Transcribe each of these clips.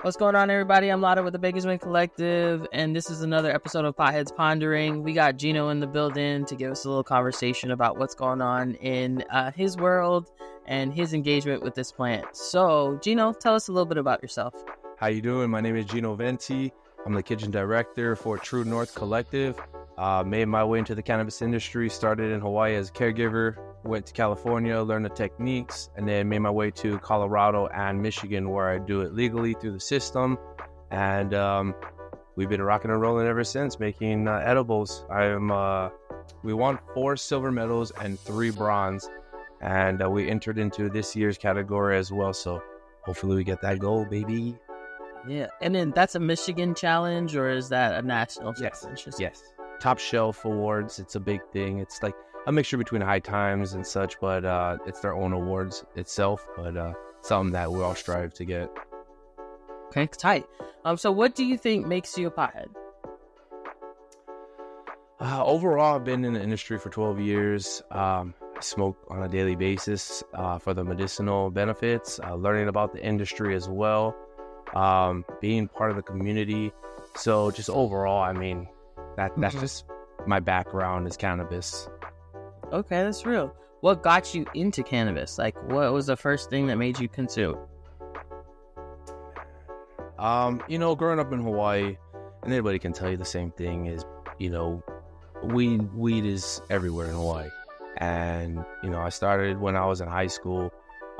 What's going on, everybody? I'm Lada with the Bakersmen Collective, and this is another episode of Potheads Pondering. We got Gino in the building to give us a little conversation about what's going on in his world and his engagement with this plant. So, Gino, tell us a little bit about yourself. How you doing? My name is Gino Venti. I'm the kitchen director for True North Collective. Made my way into the cannabis industry, started in Hawaii as a caregiver, went to California, learned the techniques, and then made my way to Colorado and Michigan, where I do it legally through the system. And we've been rocking and rolling ever since, making edibles. We won 4 silver medals and 3 bronze, and we entered into this year's category as well. So hopefully we get that gold, baby. Yeah, and then that's a Michigan challenge, or is that a national challenge? Yes. Top Shelf Awards, it's a big thing. It's like a mixture between High Times and such, but it's their own awards itself, but something that we all strive to get. Okay, tight. So what do you think makes you a pothead? Overall, I've been in the industry for 12 years. I smoke on a daily basis for the medicinal benefits, learning about the industry as well, being part of the community. So just overall, I mean, that's just my background is cannabis. Okay, that's real. What got you into cannabis? Like, what was the first thing that made you consume? Growing up in Hawaii, and anybody can tell you the same thing, is, weed is everywhere in Hawaii. And, I started when I was in high school.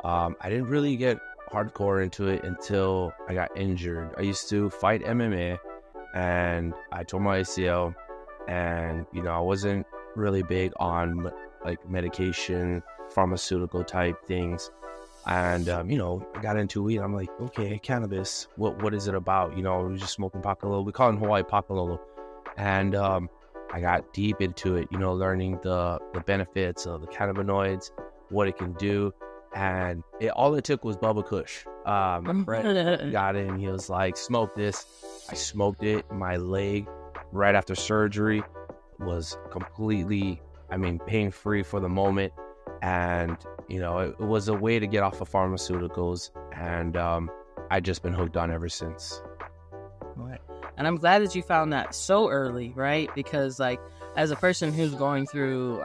I didn't really get hardcore into it until I got injured. I used to fight MMA, and I tore my ACL, and, I wasn't really big on, like, medication, pharmaceutical type things. And, I got into weed. I'm like, okay, cannabis, what is it about? We're just smoking pakalolo. We call it in Hawaii pakalolo. And I got deep into it, learning the benefits of the cannabinoids, what it can do. And all it took was Bubba Kush. My friend got in. He was like, smoke this. I smoked it. My leg, right after surgery, was completely, pain-free for the moment. And, it was a way to get off of pharmaceuticals. And I've just been hooked on ever since. Right. And I'm glad that you found that so early, right? Because, like, as a person who's going through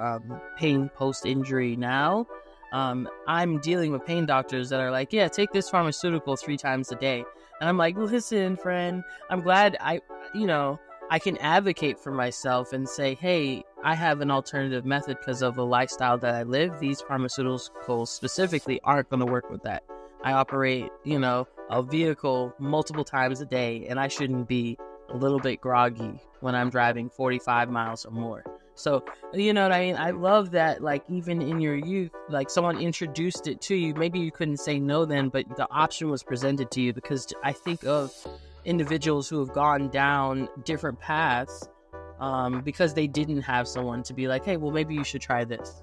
pain post-injury now, I'm dealing with pain doctors that are like, yeah, take this pharmaceutical 3 times a day. And I'm like, listen, friend, I'm glad I can advocate for myself and say, hey, I have an alternative method because of the lifestyle that I live. These pharmaceuticals specifically aren't going to work with that. I operate, a vehicle multiple times a day, and I shouldn't be a little bit groggy when I'm driving 45 miles or more. So, you know what I mean? I love that, like, even in your youth, like, someone introduced it to you. Maybe you couldn't say no then, but the option was presented to you, because I think of individuals who have gone down different paths because they didn't have someone to be like, hey, well, maybe you should try this,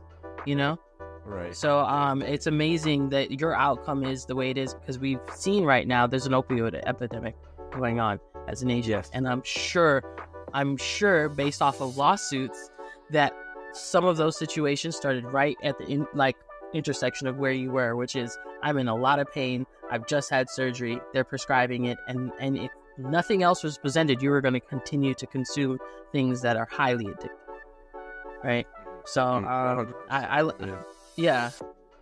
Right. So it's amazing that your outcome is the way it is, because we've seen right now there's an opioid epidemic going on as an agent. Yes. And I'm sure based off of lawsuits that some of those situations started right at the intersection of where you were, which is, I'm in a lot of pain. I've just had surgery. They're prescribing it. And if nothing else was presented, you were going to continue to consume things that are highly addictive. Right. So yeah.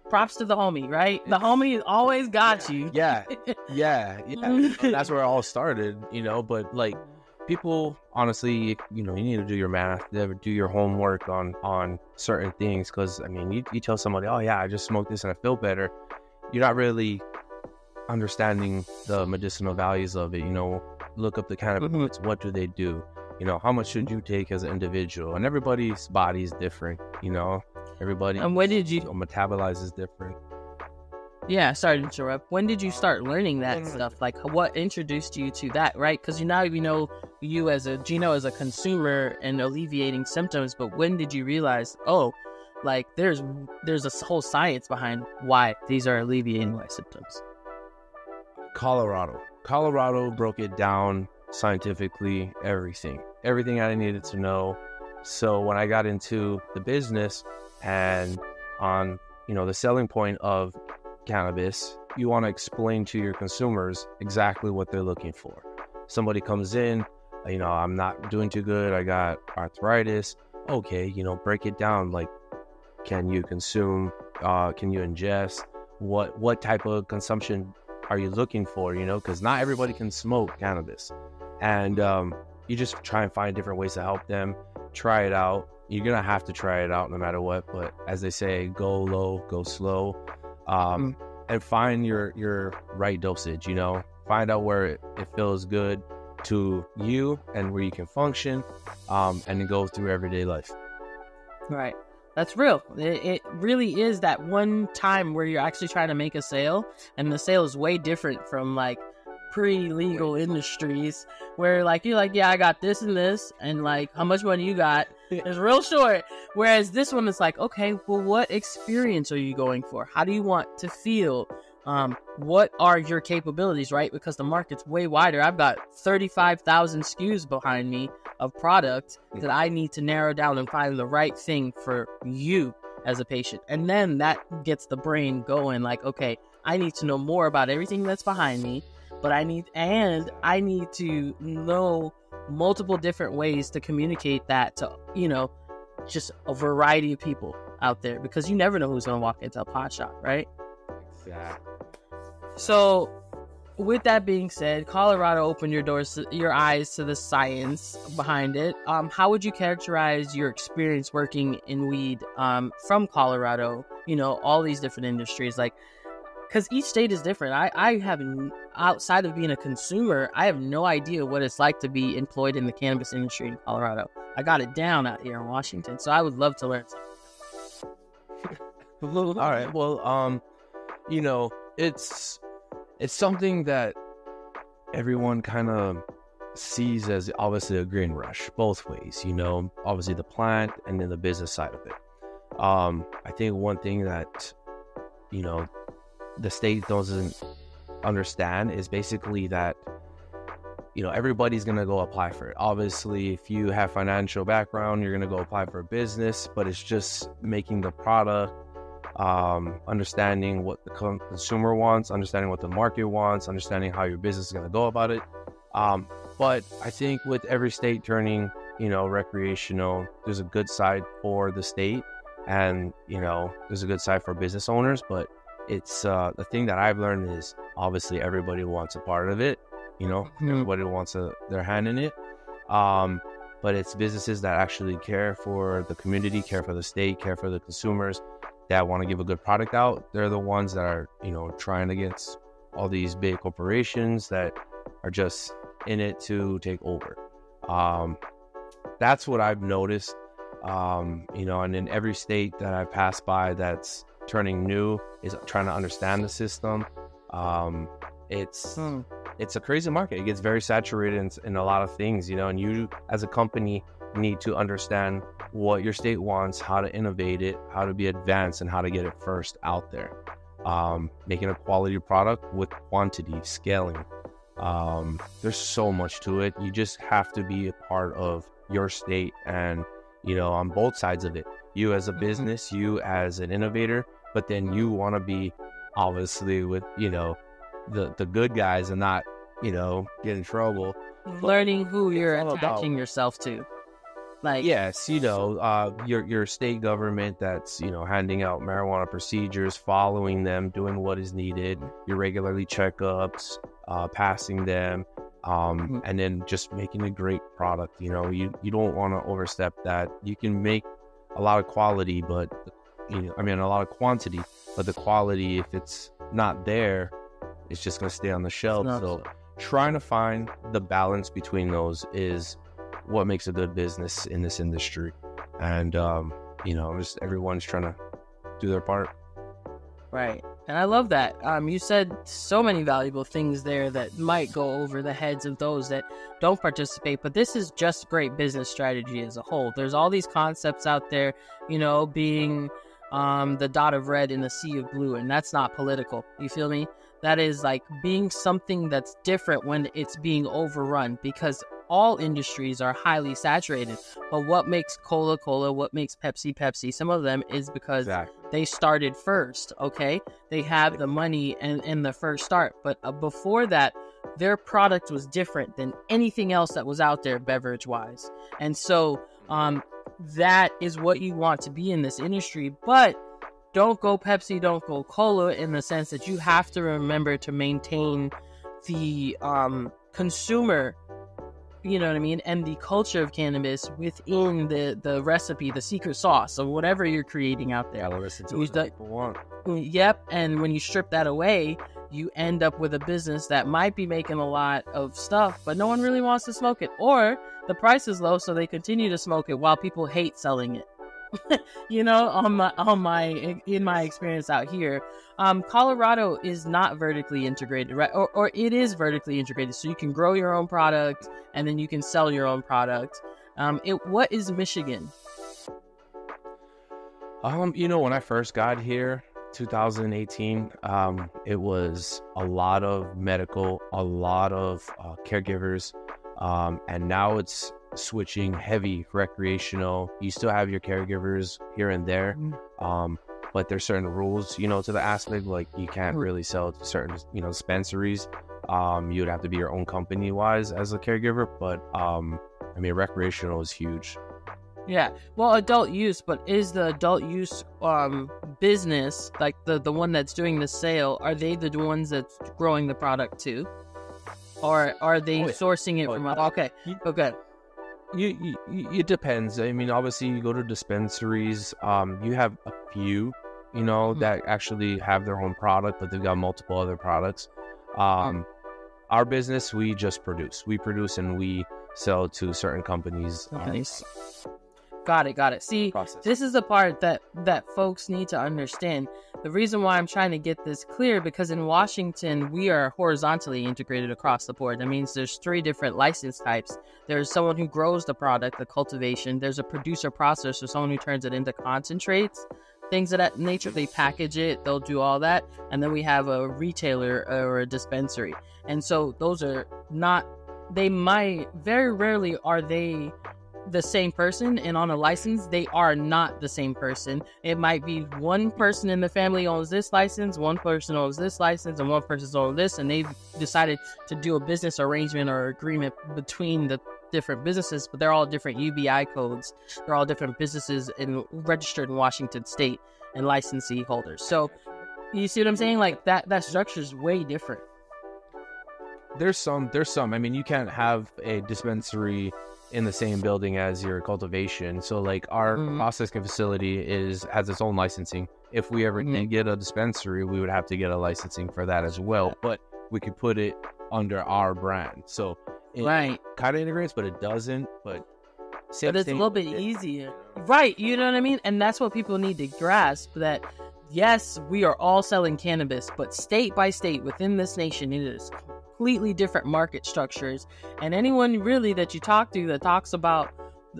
Props to the homie, right? The homie always got you. Yeah. That's where it all started, but, like, people, honestly, you need to do your math, do your homework on certain things, because, you tell somebody, oh, yeah, I just smoked this and I feel better. You're not really understanding the medicinal values of it. Look up the cannabinoids. What do they do? How much should you take as an individual? And everybody's body is different, Everybody, and when did you metabolizes different? Yeah, sorry to interrupt. When did you start learning that stuff? Like, what introduced you to that, right? Because now we know you as a Gino as a consumer and alleviating symptoms, but when did you realize, oh, like, there's a whole science behind why these are alleviating my symptoms? Colorado broke it down scientifically, everything I needed to know. So when I got into the business and on, the selling point of cannabis, you want to explain to your consumers exactly what they're looking for. Somebody comes in, I'm not doing too good, I got arthritis. Okay, break it down. Like, can you consume, can you ingest, what type of consumption are you looking for, because not everybody can smoke cannabis. And you just try and find different ways to help them. Try it out. You're gonna have to try it out no matter what, but as they say, go low, go slow, and find your right dosage. Find out where it feels good to you and where you can function, and then go through everyday life. Right. That's real. It really is that one time where you're actually trying to make a sale, and the sale is way different from like pre-legal industries where like you're like, yeah, I got this and this, and like, how much money you got? It's real short. Whereas this one is like, okay, well, what experience are you going for? How do you want to feel? What are your capabilities, right? Because the market's way wider. I've got 35,000 SKUs behind me of product that I need to narrow down and find the right thing for you as a patient. And then that gets the brain going like, okay, I need to know more about everything that's behind me, but I need to know multiple different ways to communicate that to, just a variety of people out there, because you never know who's going to walk into a pot shop, right? Exactly. So with that being said, Colorado opened your eyes to the science behind it. How would you characterize your experience working in weed from Colorado? All these different industries, like, because each state is different. I have, outside of being a consumer, I have no idea what it's like to be employed in the cannabis industry in Colorado. I got it down out here in Washington, so I would love to learn something. All right. Well, it's something that everyone kind of sees as obviously a green rush, both ways, obviously the plant and then the business side of it. I think one thing that, the state doesn't understand is basically that, everybody's going to go apply for it. Obviously, if you have financial background, you're going to go apply for a business, but it's just making the product, understanding what the consumer wants, understanding what the market wants, understanding how your business is going to go about it. But I think with every state turning, recreational, there's a good side for the state, and, there's a good side for business owners. But it's the thing that I've learned is obviously everybody wants a part of it. Everybody wants their hand in it. But it's businesses that actually care for the community, care for the state, care for the consumers, that want to give a good product out. They're the ones that are, trying against all these big corporations that are just in it to take over. That's what I've noticed. And in every state that I've passed by that's turning new is trying to understand the system. It's a crazy market. It gets very saturated in a lot of things, and you as a company need to understand what your state wants, how to innovate it, how to be advanced, and how to get it first out there. Making a quality product with quantity, scaling. There's so much to it. You just have to be a part of your state and, on both sides of it. You as a business, you as an innovator, but then you want to be obviously with, the good guys and not, get in trouble. Learning who you're attaching yourself to. Like, yes, your state government that's, handing out marijuana procedures, following them, doing what is needed, your regularly checkups, passing them, and then just making a great product. You don't want to overstep that. You can make a lot of quality, but a lot of quantity, but the quality, if it's not there, it's just going to stay on the shelf. So trying to find the balance between those is what makes a good business in this industry. And, just everyone's trying to do their part. Right. And I love that. You said so many valuable things there that might go over the heads of those that don't participate, but this is just great business strategy as a whole. There's all these concepts out there, being the dot of red in the sea of blue, and that's not political. You feel me? That is like being something that's different when it's being overrun, because all industries are highly saturated. But what makes Coca-Cola, what makes Pepsi, some of them is because they started first, okay? They have the money and the first start. But before that, their product was different than anything else that was out there beverage-wise. And so that is what you want to be in this industry. But don't go Pepsi, don't go Cola, in the sense that you have to remember to maintain the consumer, you know what I mean, and the culture of cannabis within the recipe, the secret sauce, or whatever you're creating out there. Gotta listen to what people want. Yep, and when you strip that away, you end up with a business that might be making a lot of stuff, but no one really wants to smoke it, or the price is low, so they continue to smoke it while people hate selling it. You know, in my experience out here, Colorado is not vertically integrated, right? Or it is vertically integrated, so you can grow your own product and then you can sell your own product. What is Michigan? You know, when I first got here, 2018, it was a lot of medical, a lot of caregivers, and now it's switching heavy recreational. You still have your caregivers here and there, but there's certain rules, you know, to the aspect, like you can't really sell to certain, you know, dispensaries. You would have to be your own company wise as a caregiver, but I mean, recreational is huge. Yeah, well, adult use, but is the adult use business, like the one that's doing the sale, are they the ones that's growing the product too, or are they sourcing it from? Okay. It depends. I mean, obviously, you go to dispensaries. You have a few, you know, that actually have their own product, but they've got multiple other products. Our business, we just produce. We produce and we sell to certain companies. Got it. See, this is the part that folks need to understand. The reason why I'm trying to get this clear, because in Washington, we are horizontally integrated across the board. That means there's 3 different license types. There's someone who grows the product, the cultivation. There's a producer processor, someone who turns it into concentrates, things of that nature. They package it, they'll do all that. And then we have a retailer or a dispensary. And so those are not, very rarely are they the same person, and on a license they are not the same person. It might be one person in the family owns this license, one person owns this license, and one person owns this, and they've decided to do a business arrangement or agreement between the different businesses, but they're all different UBI codes. They're all different businesses and registered in Washington state and licensee holders. So you see what I'm saying? Like that structure is way different. There's some. I mean, you can't have a dispensary in the same building as your cultivation. So like our processing facility has its own licensing. If we ever did get a dispensary, we would have to get a licensing for that as well. But we could put it under our brand. So it kind of integrates, but it doesn't. But it's a little bit easier. Right. You know what I mean? And that's what people need to grasp, that yes, we are all selling cannabis, but state by state within this nation, it is completely different market structures. And anyone really that you talk to that talks about,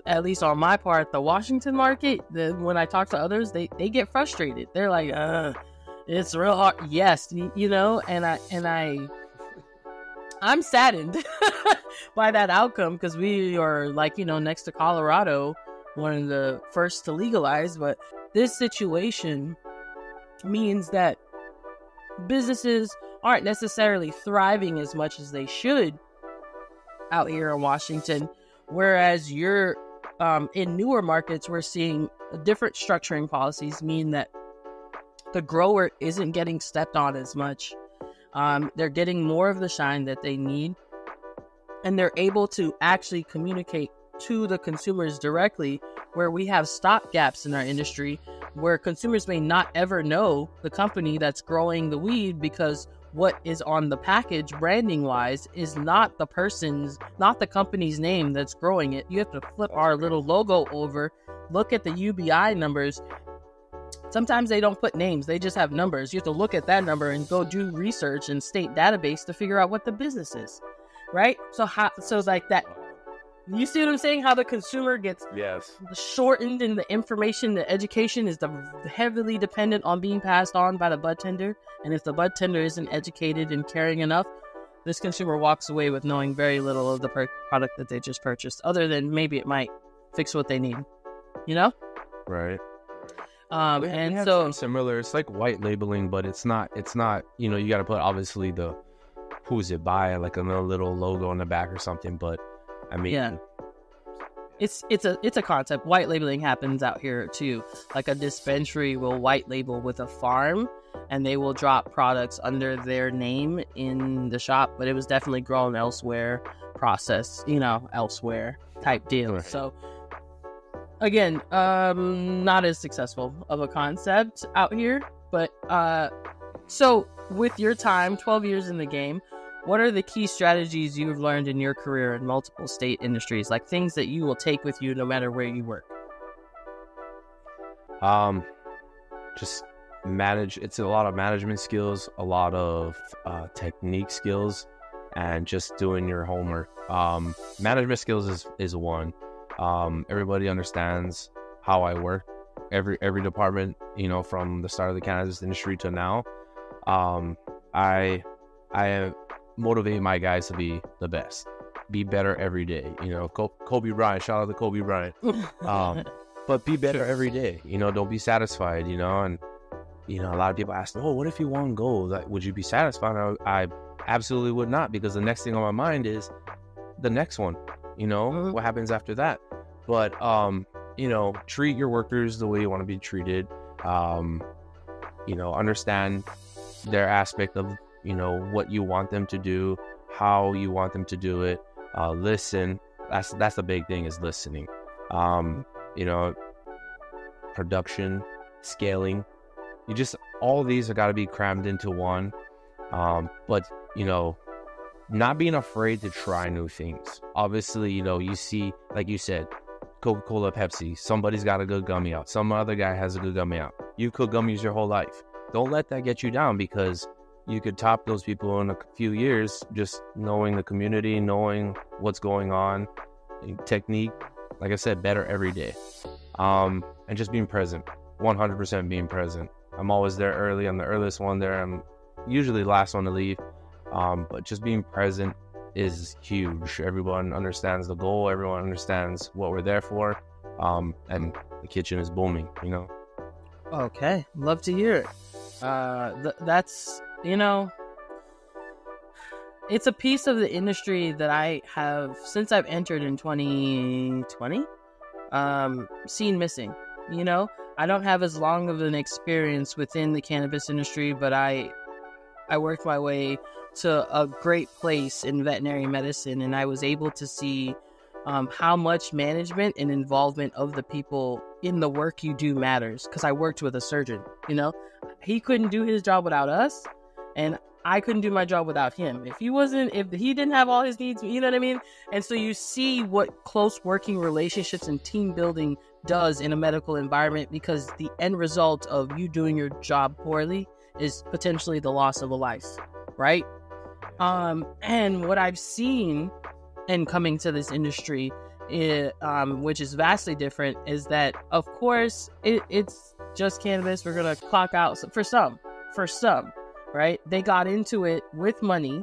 at least on my part, the Washington market, when I talk to others, they get frustrated. They're like, it's real hard. Yes, you know, and I'm saddened by that outcome, because we are, like, you know, next to Colorado, one of the first to legalize. But this situation means that businesses aren't necessarily thriving as much as they should out here in Washington, whereas you're in newer markets, we're seeing different structuring policies mean that the grower isn't getting stepped on as much. They're getting more of the shine that they need, and they're able to actually communicate to the consumers directly, where we have stop gaps in our industry where consumers may not ever know the company that's growing the weed, because what is on the package branding wise is not the company's name that's growing it. You have to flip our little logo over, look at the UBI numbers. Sometimes they don't put names, they just have numbers. You have to look at that number and go do research in state database to figure out what the business is, right? So it's like that. You see what I'm saying? How the consumer gets shortened, and the information, the education is heavily dependent on being passed on by the bud tender. And if the bud tender isn't educated and caring enough, this consumer walks away with knowing very little of the product that they just purchased, other than maybe it might fix what they need, you know? Right. And have so similar, it's like white labeling, but it's not, you know, you got to put obviously the who's it by, like a little logo on the back or something. But I mean, yeah, it's a concept. White labeling happens out here too. Like a dispensary will white label with a farm, and they will drop products under their name in the shop, but it was definitely grown elsewhere, processed, you know, elsewhere type deal. Right. So again, not as successful of a concept out here, but so with your time, 12 years in the game, what are the key strategies you've learned in your career in multiple state industries, like things that you will take with you no matter where you work? Just manage. It's a lot of management skills, a lot of technique skills, and just doing your homework. Management skills is one. Everybody understands how I work. Every department, you know, from the start of the cannabis industry to now. I motivate my guys to be the best, be better every day. You know, Kobe Bryant, shout out to Kobe Bryant. But be better every day. You know, don't be satisfied. You know, and you know, a lot of people ask, "Oh, what if you won gold? Like, would you be satisfied?" I absolutely would not, because the next thing on my mind is the next one. You know, what happens after that? But you know, treat your workers the way you want to be treated. You know, understand their aspect of, you know, what you want them to do, how you want them to do it. Listen. That's the big thing, is listening. You know, production, scaling. You just, all these have got to be crammed into one. But you know, not being afraid to try new things. Obviously, you know, you see, like you said, Coca-Cola, Pepsi, somebody's got a good gummy out. Some other guy has a good gummy out. You've cooked gummies your whole life. Don't let that get you down, because you could top those people in a few years, just knowing the community, knowing what's going on, technique, like I said, better every day. And just being present, 100% being present. I'm always there early. I'm the earliest one there. I'm usually the last one to leave. But just being present is huge. Everyone understands the goal. Everyone understands what we're there for. And the kitchen is booming, you know? Okay. Love to hear it. That's, you know, it's a piece of the industry that I have, since I've entered in 2020, seen missing. You know, I don't have as long of an experience within the cannabis industry, but I worked my way to a great place in veterinary medicine, and I was able to see how much management and involvement of the people in the work you do matters. Because I worked with a surgeon, you know, he couldn't do his job without us, and I couldn't do my job without him. If he didn't have all his needs, you know what I mean? And so you see what close working relationships and team building does in a medical environment, because the end result of you doing your job poorly is potentially the loss of a life, right? And what I've seen in coming to this industry, which is vastly different, is that, of course, it's just cannabis. We're going to clock out for some, right? They got into it with money,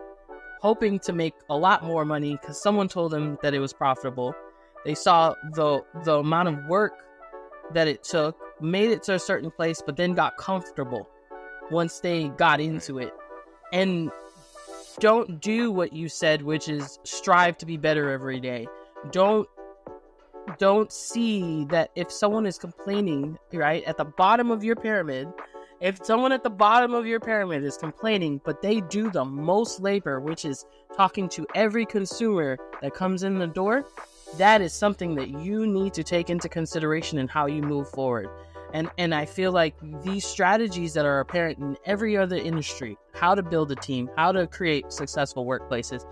hoping to make a lot more money because someone told them that it was profitable. They saw the amount of work that it took, made it to a certain place, but then got comfortable once they got into it. And don't do what you said, which is strive to be better every day. Don't see that if someone is complaining, right, at the bottom of your pyramid, if someone at the bottom of your pyramid is complaining, but they do the most labor, which is talking to every consumer that comes in the door, that is something that you need to take into consideration in how you move forward. And I feel like these strategies that are apparent in every other industry, how to build a team, how to create successful workplaces,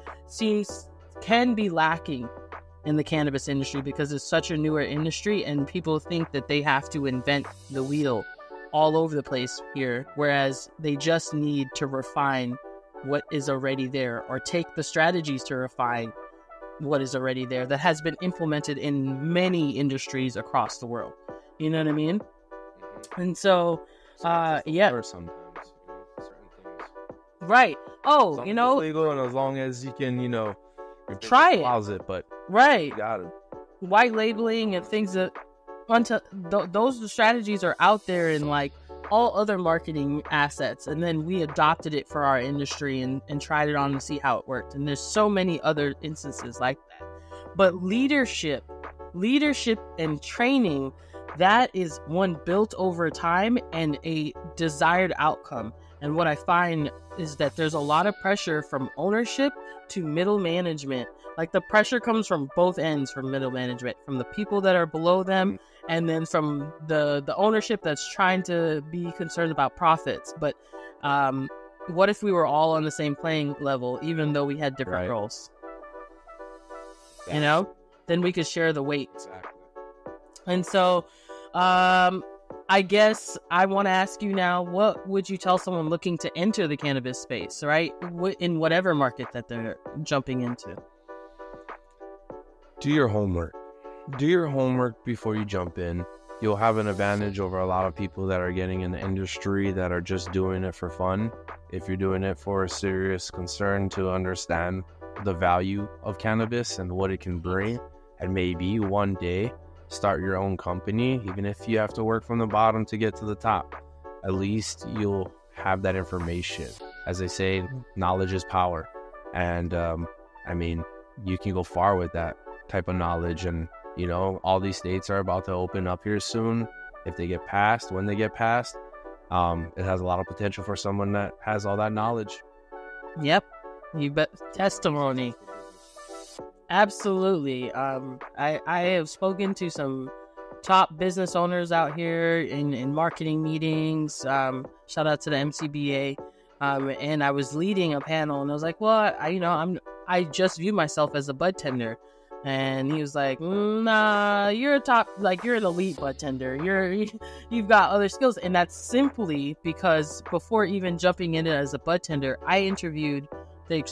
can be lacking in the cannabis industry because it's such a newer industry and people think that they have to invent the wheel all over the place here, whereas they just need to refine what is already there, or take the strategies to refine what is already there that has been implemented in many industries across the world. You know what I mean? And so, yeah. Sometimes, you know, certain things. Right. oh, you know, legal, and as long as you can, try it. Closet, but right, you got it. White labeling and things that those strategies are out there in like all other marketing assets, and then we adopted it for our industry and tried it on to see how it worked. And there's so many other instances like that. But leadership and training, that is one built over time and a desired outcome. And what I find is that there's a lot of pressure from ownership to middle management. Like the pressure comes from both ends, from middle management, from the people that are below them, and then from the ownership that's trying to be concerned about profits. But what if we were all on the same playing level, even though we had different roles? You know, then we could share the weight. Exactly. And so, I guess I want to ask you now, what would you tell someone looking to enter the cannabis space, right? In whatever market that they're jumping into? Do your homework. Do your homework before you jump in. You'll have an advantage over a lot of people that are getting in the industry that are just doing it for fun. If you're doing it for a serious concern to understand the value of cannabis and what it can bring, and maybe one day start your own company, even if you have to work from the bottom to get to the top. At least you'll have that information. As they say, knowledge is power. And I mean, you can go far with that type of knowledge. And all these states are about to open up here soon. If they get passed, when they get passed, it has a lot of potential for someone that has all that knowledge. Yep. You bet. Testimony. Absolutely. I have spoken to some top business owners out here in marketing meetings. Shout out to the MCBA. And I was leading a panel, and I was like, well, I just view myself as a bud tender. And he was like, nah, you're an elite bud tender. You've got other skills. And that's simply because before even jumping in as a bud tender, I interviewed the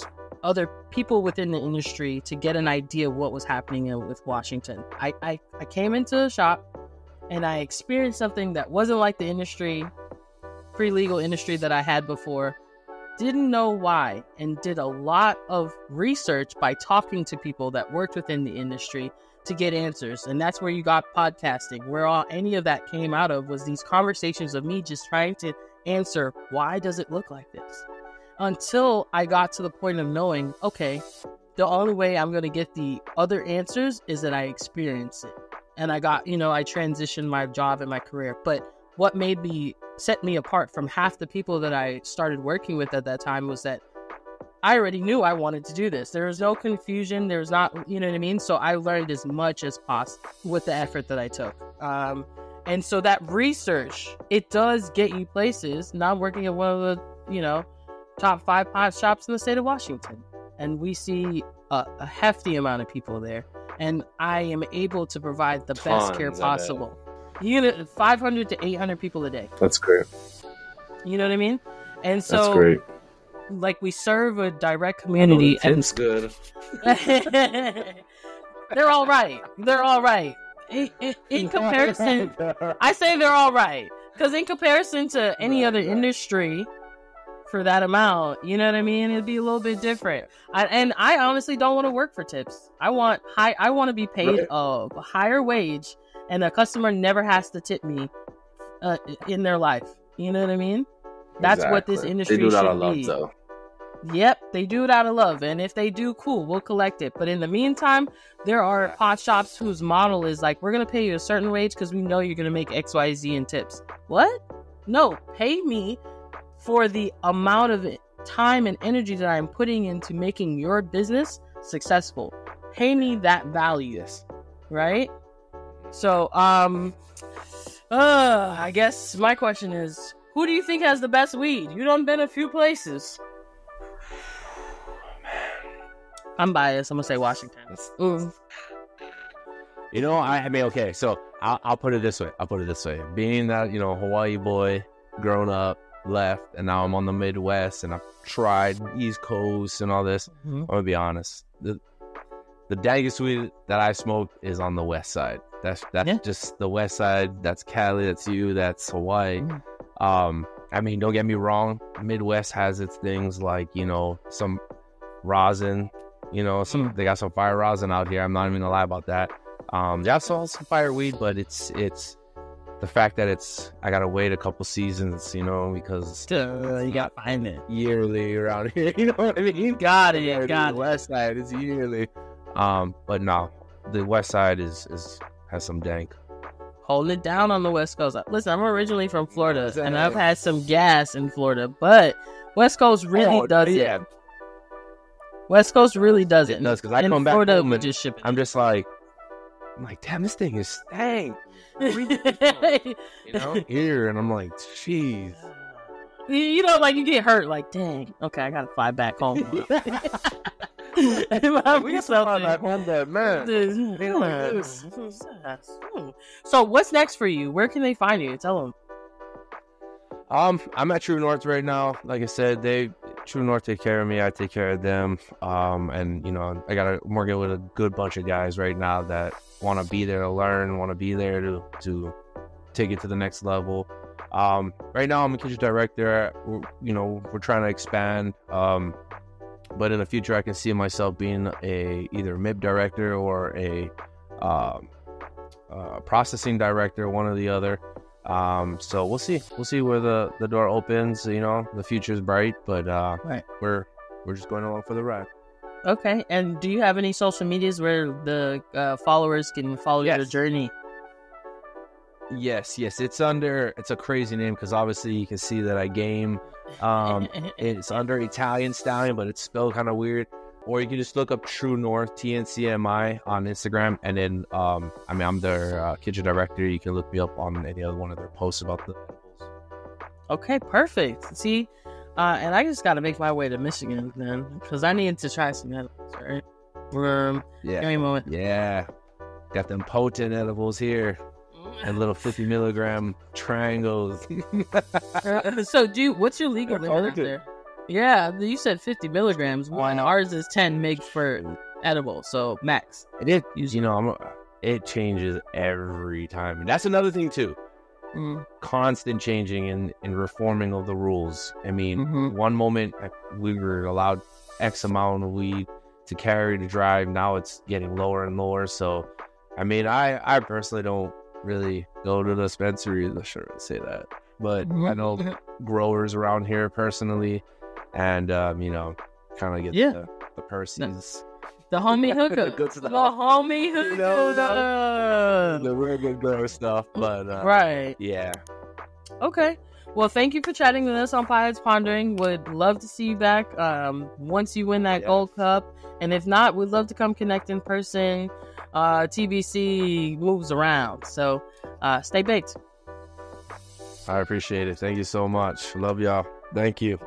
other people within the industry to get an idea of what was happening with Washington. I came into the shop and I experienced something that wasn't like the industry, pre-legal industry that I had before. Didn't know why, and did a lot of research by talking to people that worked within the industry to get answers. And that's where you got podcasting, where any of that came out of was these conversations of me just trying to answer, why does it look like this? Until I got to the point of knowing, okay, the only way I'm going to get the other answers is that I experience it. And I transitioned my job and my career. But what set me apart from half the people that I started working with at that time was that I already knew I wanted to do this. There was no confusion. There was not, you know what I mean? So I learned as much as possible with the effort that I took. And so that research, it does get you places. Now I'm working at one of the, top 5 pot shops in the state of Washington. And we see a hefty amount of people there. And I am able to provide the best care possible. 500 to 800 people a day. That's great. You know what I mean? And so, that's great. Like, we serve a direct community. And it's good. They're all right. They're all right. In comparison, I say they're all right. Because in comparison to any other industry, for that amount, you know what I mean? It'd be a little bit different. I honestly don't want to work for tips. I want to be paid a higher wage, and a customer never has to tip me in their life. You know what I mean? That's what this industry should be. They do it out of love, though. Yep, they do it out of love. And if they do, cool, we'll collect it. But in the meantime, there are pot shops whose model is like, we're going to pay you a certain wage because we know you're going to make X, Y, Z in tips. What? No, pay me for the amount of time and energy that I'm putting into making your business successful. Pay me that value, right? So, I guess my question is, who do you think has the best weed? You done been a few places. I'm biased. I'm gonna say Washington. Okay, so I'll put it this way. Being that, Hawaii boy, grown up, left, and now I'm on the Midwest, and I've tried East Coast and all this. Mm-hmm. I'm gonna be honest. The dangest weed that I smoke is on the West Side. That's just the West Side. That's Cali. That's you. That's Hawaii. I mean, don't get me wrong. Midwest has its things like, you know, some rosin, you know, they got some fire rosin out here. I'm not even gonna lie about that. They also have some fire weed, but it's the fact that I gotta wait a couple seasons, you know, because you gotta find it yearly around here. You know what I mean? Got it. The West Side is yearly. But no, the West Side has some dank. Hold it down on the West Coast. Listen, I'm originally from Florida, and I've had some gas in Florida, but West Coast really does it. West Coast really does it. It does, because I come back Florida, home and just ship it. I'm like, damn, this thing is stank. You know, here, and I'm like, jeez. You know, like you get hurt, like, dang, okay, I gotta fly back home. We got to fly back home, that man. So, what's next for you? Where can they find you? Tell them. I'm at True North right now. Like I said, True North take care of me. I take care of them. And you know, I'm working with a good bunch of guys right now that want to be there to learn, want to be there to take it to the next level. Right now I'm a kitchen director. We're trying to expand. But in the future, I can see myself being either a MIB director or a processing director, one or the other. So we'll see where the door opens. You know, the future's bright, but right. we're just going along for the ride. Okay. And do you have any social medias where the followers can follow your journey? Yes. It's a crazy name because obviously you can see that I game. It's under Italian Stallion, but it's spelled kind of weird. Or you can just look up True North TNCMI on Instagram, and then I'm their kitchen director. You can look me up on any other one of their posts about the edibles. Okay, perfect. See, and I just got to make my way to Michigan then, because I need to try some edibles. Right? Give me a moment. Yeah, got them potent edibles here. And little 50 milligram triangles. So, what's your legal limit out there? Yeah, you said 50 milligrams. One, ours is 10 mg per edible, so max. It is, it changes every time, and that's another thing too. Constant changing and reforming of the rules. I mean, one moment we were allowed X amount of weed to carry to drive. Now it's getting lower and lower. So, I mean, I personally don't really go to the dispensaries. I shouldn't say that, but I know growers around here personally, and kind of get the purses. The homie hookup. The homie hookup. The real good grower stuff, but right. Yeah. Okay. Well, thank you for chatting with us on Potheads Pondering. Would love to see you back once you win that Gold Cup, and if not, we'd love to come connect in person. T.B.C. moves around, so stay baked. I appreciate it. Thank you so much. Love y'all. Thank you.